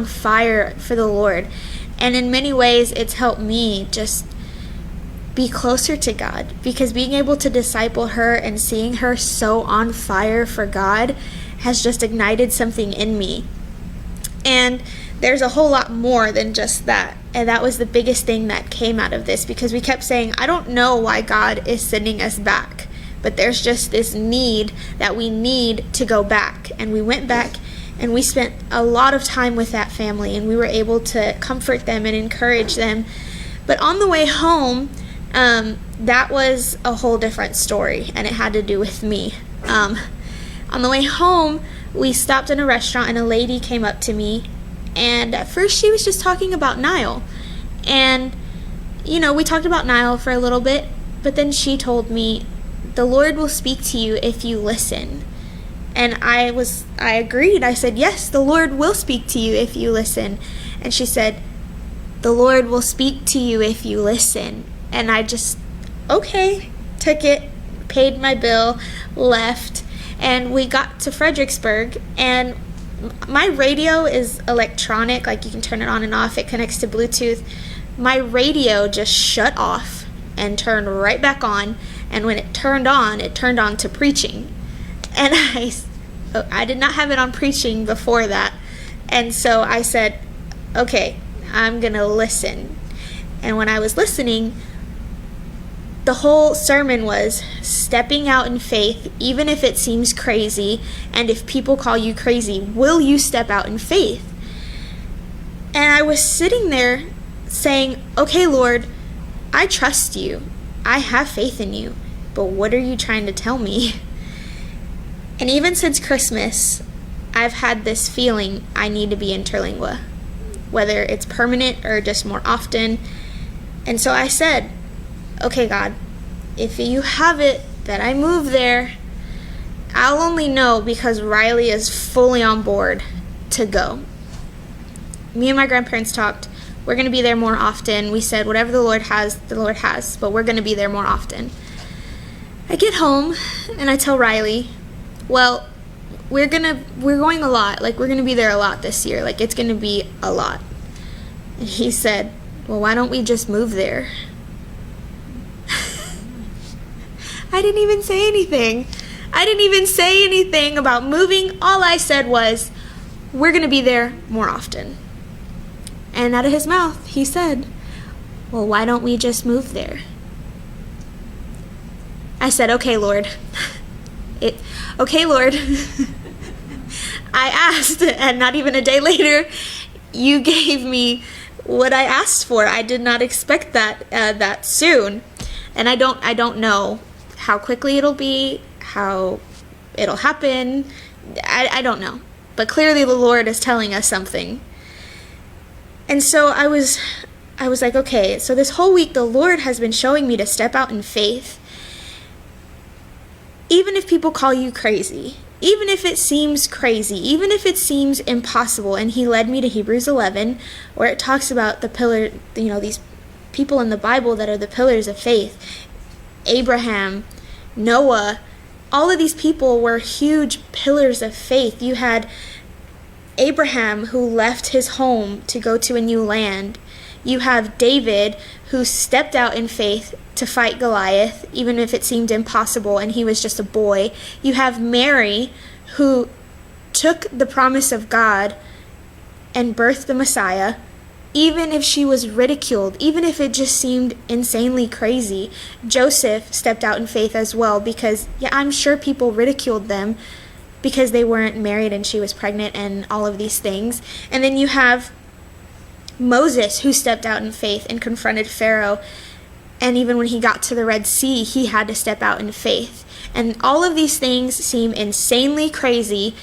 on fire for the Lord. And in many ways, it's helped me just be closer to God, because being able to disciple her and seeing her so on fire for God has just ignited something in me. And there's a whole lot more than just that. And that was the biggest thing that came out of this, because we kept saying, I don't know why God is sending us back, but there's just this need that we need to go back. And we went back and we spent a lot of time with that family, and we were able to comfort them and encourage them. But on the way home, that was a whole different story, and it had to do with me. On the way home, we stopped in a restaurant, and a lady came up to me, and at first she was just talking about Niall. And, we talked about Niall for a little bit, but then she told me, the Lord will speak to you if you listen. And I agreed. I said, yes, the Lord will speak to you if you listen. And she said, the Lord will speak to you if you listen. And I just, okay, took it, paid my bill, left. And we got to Fredericksburg, and my radio is electronic, like you can turn it on and off. It connects to Bluetooth. My radio just shut off and turned right back on. And when it turned on to preaching. And I did not have it on preaching before that. And so I said, okay, I'm going to listen. And when I was listening, the whole sermon was stepping out in faith, even if it seems crazy, and if people call you crazy, will you step out in faith? And I was sitting there saying, okay, Lord, I trust you. I have faith in you, but what are you trying to tell me? And even since Christmas, I've had this feeling I need to be interlingua, whether it's permanent or just more often. And so I said, okay, God, if you have it that I move there, I'll only know because Riley is fully on board to go. Me and my grandparents talked. We're going to be there more often. We said whatever the Lord has, but we're going to be there more often. I get home and I tell Riley, well, we're going a lot. Like, we're going to be there a lot this year. Like, it's going to be a lot. And he said, well, why don't we just move there? I didn't even say anything. I didn't even say anything about moving. All I said was, we're going to be there more often. And out of his mouth, he said, well, why don't we just move there? I said, okay, Lord. Okay, Lord. I asked, and not even a day later, you gave me what I asked for. I did not expect that soon. And I don't know how quickly it'll be, how it'll happen. I don't know. But clearly the Lord is telling us something. And so I was like, okay, so this whole week the Lord has been showing me to step out in faith. Even if people call you crazy, even if it seems crazy, even if it seems impossible. And he led me to Hebrews 11, where it talks about the pillar, these people in the Bible that are the pillars of faith. Abraham, Noah, all of these people were huge pillars of faith. You had Abraham, who left his home to go to a new land. You have David, who stepped out in faith to fight Goliath, even if it seemed impossible and he was just a boy. You have Mary, who took the promise of God and birthed the Messiah, even if she was ridiculed, even if it just seemed insanely crazy. Joseph stepped out in faith as well, because, I'm sure people ridiculed them because they weren't married and she was pregnant and all of these things. And then you have Moses, who stepped out in faith and confronted Pharaoh. And even when he got to the Red Sea, he had to step out in faith. And all of these things seem insanely crazy,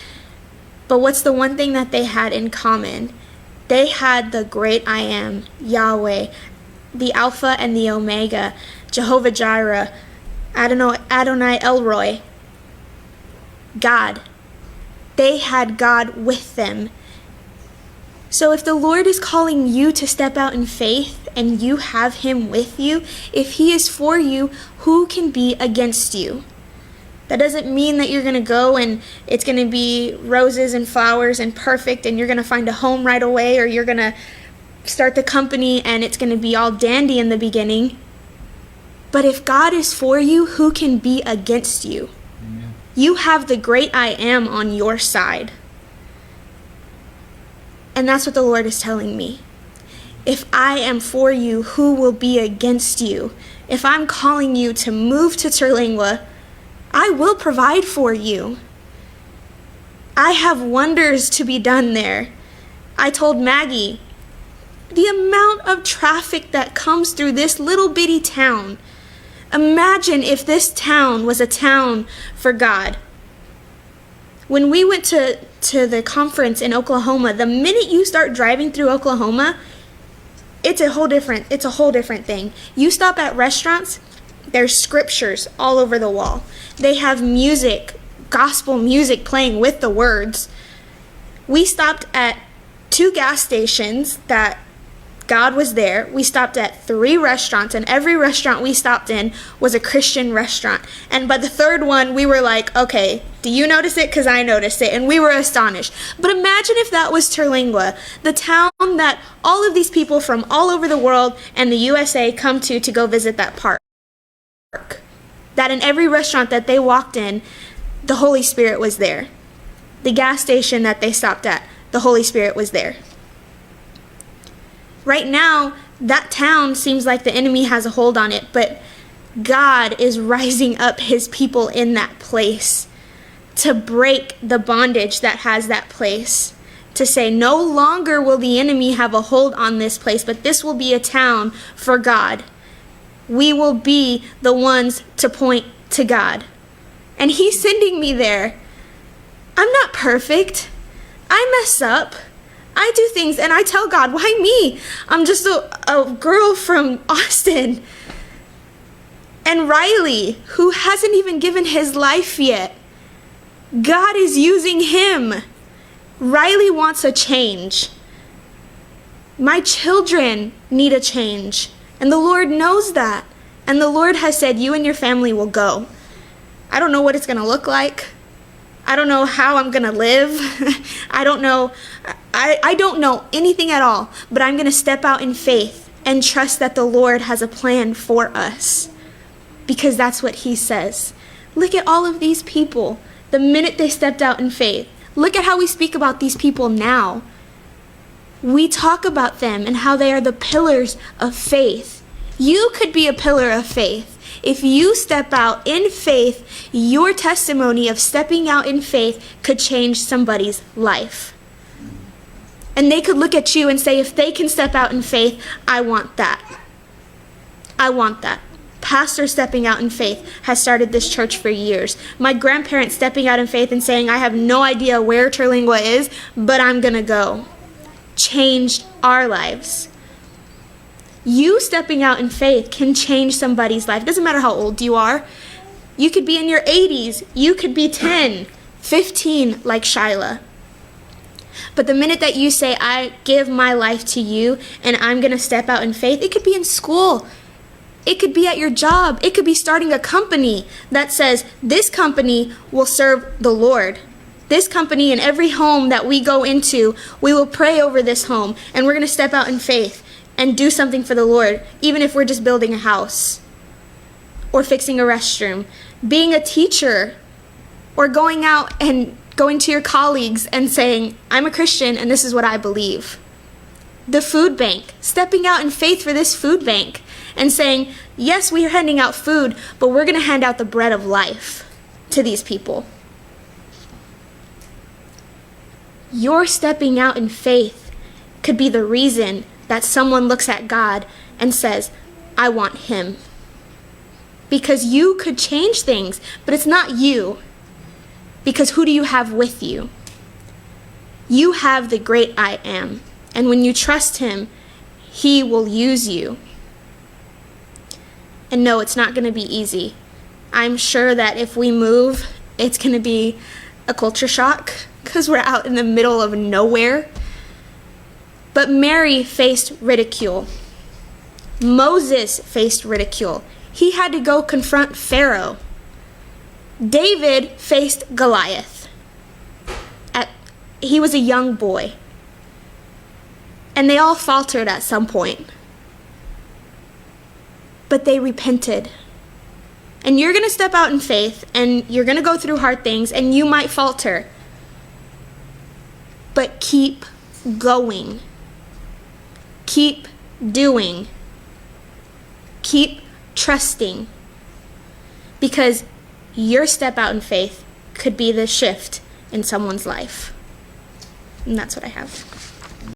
but what's the one thing that they had in common? They had the great I Am, Yahweh, the Alpha and the Omega, Jehovah Jireh, Adonai Elroy, God. They had God with them. So if the Lord is calling you to step out in faith and you have him with you, if he is for you, who can be against you? That doesn't mean that you're going to go and it's going to be roses and flowers and perfect and you're going to find a home right away, or you're going to start the company and it's going to be all dandy in the beginning. But if God is for you, who can be against you? Amen. You have the great I am on your side. And that's what the Lord is telling me. If I am for you, who will be against you? If I'm calling you to move to Terlingua, I will provide for you. I have wonders to be done there. I told Maggie, the amount of traffic that comes through this little bitty town. Imagine if this town was a town for God. When we went to the conference in Oklahoma, the minute you start driving through Oklahoma, it's a whole different thing. You stop at restaurants, there's scriptures all over the wall. They have music, gospel music playing with the words. We stopped at 2 gas stations that God was there. We stopped at 3 restaurants, and every restaurant we stopped in was a Christian restaurant. And by the 3rd one, we were like, okay, do you notice it? Because I noticed it. And we were astonished. But imagine if that was Terlingua, the town that all of these people from all over the world and the USA come to go visit that park. That in every restaurant that they walked in, the Holy Spirit was there. The gas station that they stopped at, the Holy Spirit was there. Right now, that town seems like the enemy has a hold on it, but God is rising up his people in that place to break the bondage that has that place. To say, no longer will the enemy have a hold on this place, but this will be a town for God. We will be the ones to point to God. And he's sending me there. I'm not perfect. I mess up. I do things and I tell God, why me? I'm just a girl from Austin. And Riley, who hasn't even given his life yet, God is using him. Riley wants a change. My children need a change. And the Lord knows that. And the Lord has said, you and your family will go. I don't know what it's going to look like. I don't know how I'm going to live. I don't know. I don't know anything at all. But I'm going to step out in faith and trust that the Lord has a plan for us. Because that's what he says. Look at all of these people. The minute they stepped out in faith. Look at how we speak about these people now. We talk about them and how they are the pillars of faith. You could be a pillar of faith. If you step out in faith, your testimony of stepping out in faith could change somebody's life. And they could look at you and say, if they can step out in faith, I want that. I want that. Pastor stepping out in faith has started this church for years. My grandparents stepping out in faith and saying, I have no idea where Terlingua is, but I'm going to go. Changed our lives. You stepping out in faith can change somebody's life. It doesn't matter how old you are. You could be in your 80s. You could be 10, 15 like Shyla. But the minute that you say, I give my life to you and I'm going to step out in faith, it could be in school. It could be at your job. It could be starting a company that says, this company will serve the Lord. This company, in every home that we go into, we will pray over this home and we're going to step out in faith and do something for the Lord, even if we're just building a house or fixing a restroom, being a teacher, or going out and going to your colleagues and saying, I'm a Christian and this is what I believe. The food bank, stepping out in faith for this food bank and saying, yes, we are handing out food, but we're going to hand out the bread of life to these people. Your stepping out in faith could be the reason that someone looks at God and says, I want him. Because you could change things, but it's not you. Because who do you have with you? You have the great I am. And when you trust him, he will use you. And no, it's not going to be easy. I'm sure that if we move, it's going to be a culture shock because we're out in the middle of nowhere. But Mary faced ridicule. Moses faced ridicule. He had to go confront Pharaoh. David faced Goliath. He was a young boy. And they all faltered at some point. But they repented. And you're going to step out in faith, and you're going to go through hard things, and you might falter. But keep going. Keep doing. Keep trusting. Because your step out in faith could be the shift in someone's life. And that's what I have.